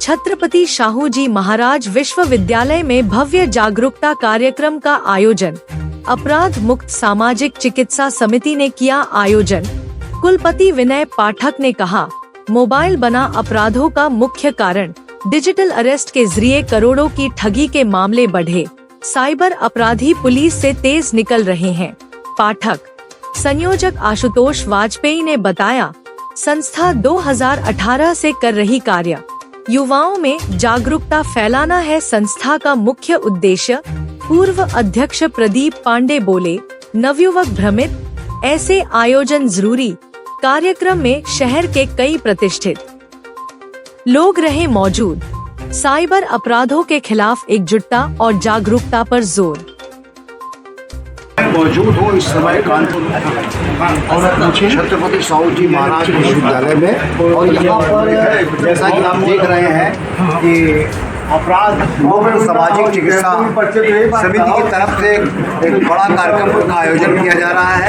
छत्रपति शाहू जी महाराज विश्वविद्यालय में भव्य जागरूकता कार्यक्रम का आयोजन। अपराध मुक्त सामाजिक चिकित्सा समिति ने किया आयोजन। कुलपति विनय पाठक ने कहा, मोबाइल बना अपराधों का मुख्य कारण। डिजिटल अरेस्ट के जरिए करोड़ों की ठगी के मामले बढ़े। साइबर अपराधी पुलिस से तेज निकल रहे हैं। पाठक संयोजक आशुतोष वाजपेयी ने बताया, संस्था 2018 से कर रही कार्य। युवाओं में जागरूकता फैलाना है संस्था का मुख्य उद्देश्य। पूर्व अध्यक्ष प्रदीप पांडे बोले, नवयुवक भ्रमित, ऐसे आयोजन जरूरी। कार्यक्रम में शहर के कई प्रतिष्ठित लोग रहे मौजूद। साइबर अपराधों के खिलाफ एकजुटता और जागरूकता पर जोर। मौजूद हूँ इस समय कानपुर और छत्रपति शाहू जी महाराज विश्वविद्यालय में, और यहाँ पर जैसा कि आप देख रहे हैं कि अपराध मुक्त सामाजिक चिकित्सा समिति की तरफ से एक बड़ा कार्यक्रम का आयोजन किया जा रहा है।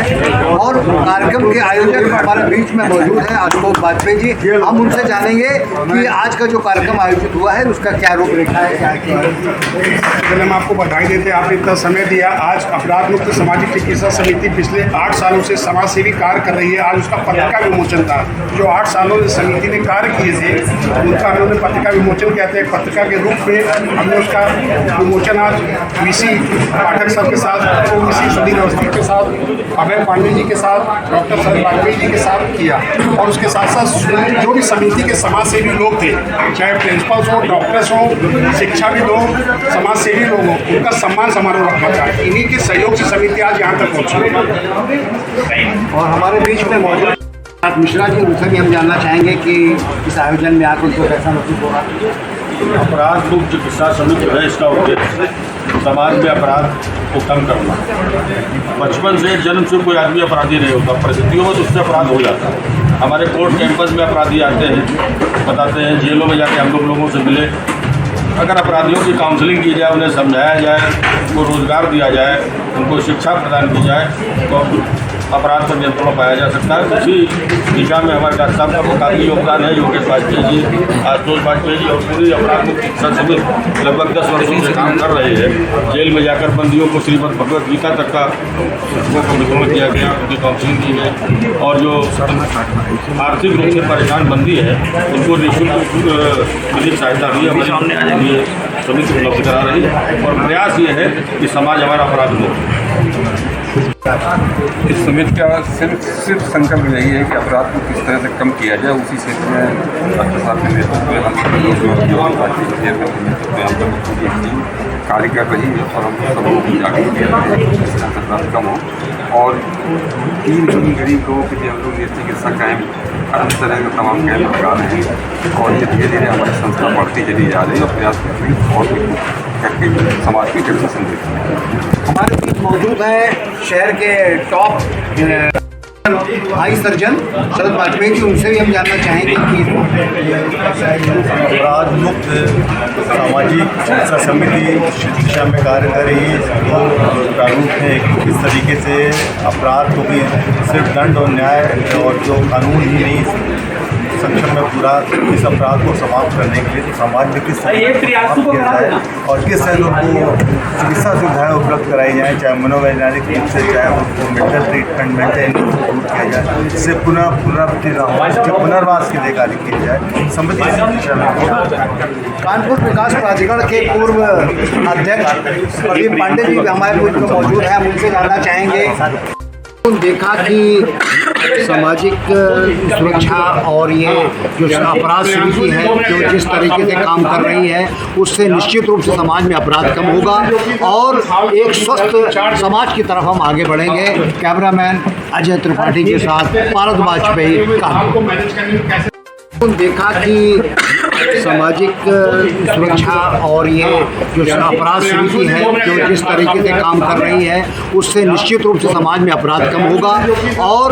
और कार्यक्रम के आयोजक हमारे बीच में मौजूद है आशुतोष वाजपेयी जी। हम उनसे जानेंगे कि आज का जो कार्यक्रम आयोजित हुआ है उसका क्या रूपरेखा है, क्या किया है। पहले हम आपको बधाई देते हैं, आपने इतना समय दिया। आज अपराध मुक्त सामाजिक चिकित्सा समिति पिछले 8 सालों से समाज सेवी कार्य कर रही है। आज उसका पत्रिका विमोचन था। जो 8 सालों से समिति ने कार्य किए थे उनका हमने पत्रिका विमोचन किया था। एक पत्रिका के रूप में हमने उसका विमोचन आज वीसी पाठक साहब के साथ, वीसी सुधीर अवस्थी के साथ, अभय पांडे जी के साथ, डॉक्टर सर वाजपेयी जी के साथ किया। और उसके साथ साथ जो भी समिति के समाज सेवी लोग थे, चाहे प्रिंसिपल्स हो, डॉक्टर्स हो, शिक्षाविद हो, समाज सेवी लोग हो, उनका सम्मान समारोह रखा था। इन्हीं के सहयोग से समिति आज यहाँ तक पहुँची। और हमारे बीच में मौजूद मिश्रा जी, उनसे भी हम जानना चाहेंगे कि इस आयोजन में आकर उनको कैसा महसूस हो रहा है। अपराध मुक्त चिकित्सा समिति है, इसका उद्देश्य समाज में अपराध को कम करना। बचपन से जन्म से कोई आदमी अपराधी नहीं होता, परिस्थितियों में तो उससे अपराध हो जाता है। हमारे कोर्ट कैंपस में अपराधी आते हैं, बताते हैं, जेलों में जाके हम लोगों से मिले। अगर अपराधियों की काउंसलिंग की जाए, उन्हें समझाया जाए, उनको रोजगार दिया जाए, उनको शिक्षा प्रदान की जाए, तो अपराध पर नियंत्रण पाया जा सकता है। उसी दिशा में हमारे डॉक्टर साहब का काफ़ी योगदान है। योगेश वाजपेयी जी, आशुतोष वाजपेयी जी और पूरी अपराध मुक्त चिकित्सा समिति लगभग 10 वर्षों से काम कर रहे हैं। जेल में जाकर बंदियों को श्रीमद् भगवत गीता तक का पुस्तकों का वितरण किया गया, उनकी काउंसलिंग की गई। और जो आर्थिक रूप से परेशान बंदी है उनको निःशुल्क विधिक सहायता भी हमारे लिए समिति उपलब्ध करा रही है। और प्रयास ये है कि समाज हमारा अपराध मुक्त। इस समिति का सिर्फ संकल्प यही है कि अपराध को किस तरह से कम किया जाए। उसी क्षेत्र में डॉक्टर साहब के नेतृत्व में हम जवान पार्टी के नेतृत्व में हम लोग पूरी टीम कार्य कर रही है। और हम सब लोग जागरूक किया जाए कि किस तरह से अपराध कम हो। और 3 मिलियन गरीब लोगों के लिए हम लोग ये चिकित्सा कैंप, अन्य तरह के तमाम कैंप लगा रहे हैं। और ये धीरे धीरे हमारी संस्था बढ़ती चली जा रही है और प्रयास कर रही है और करके समाज की चिकित्सा संदेश। हमारे बीच मौजूद है शहर के टॉप आई सर्जन शरद वाजपेयी जी। उनसे भी हम जानना चाहेंगे कि अपराध मुक्त सामाजिक चिकित्सा समिति शिक्षा में कार्य कर रही है। तो प्रारूप है किस तरीके से अपराध को भी सिर्फ दंड और न्याय और जो कानून ही नहीं सक्षम में पूरा इस अपराध को समाप्त करने के लिए तो समाज में किस तरह किया जाए और किस तरह उनको चिकित्सा सुविधाएं उपलब्ध कराई जाए, चाहे मनोवैज्ञानिक रूप से, चाहे उनको मेंटल ट्रीटमेंट, मेंटल दूर किया जाए, इससे पुनरावृत्ति न हो, जब पुनर्वास की कार्य किया जाए। समिति कानपुर विकास प्राधिकरण के पूर्व अध्यक्ष प्रदीप पांडे जी हमारे बीच में मौजूद है। हम उनसे जानना चाहेंगे, देखा कि सामाजिक सुरक्षा और ये जो अपराध समिति है जो जिस तरीके से काम कर रही है उससे निश्चित रूप से समाज में अपराध कम होगा और एक स्वस्थ समाज की तरफ हम आगे बढ़ेंगे। कैमरामैन अजय त्रिपाठी के साथ पारद वाजपेयी का। देखा कि सामाजिक सुरक्षा और ये जो अपराध समिति है जो जिस तरीके से काम कर रही है उससे निश्चित रूप से समाज में अपराध कम होगा और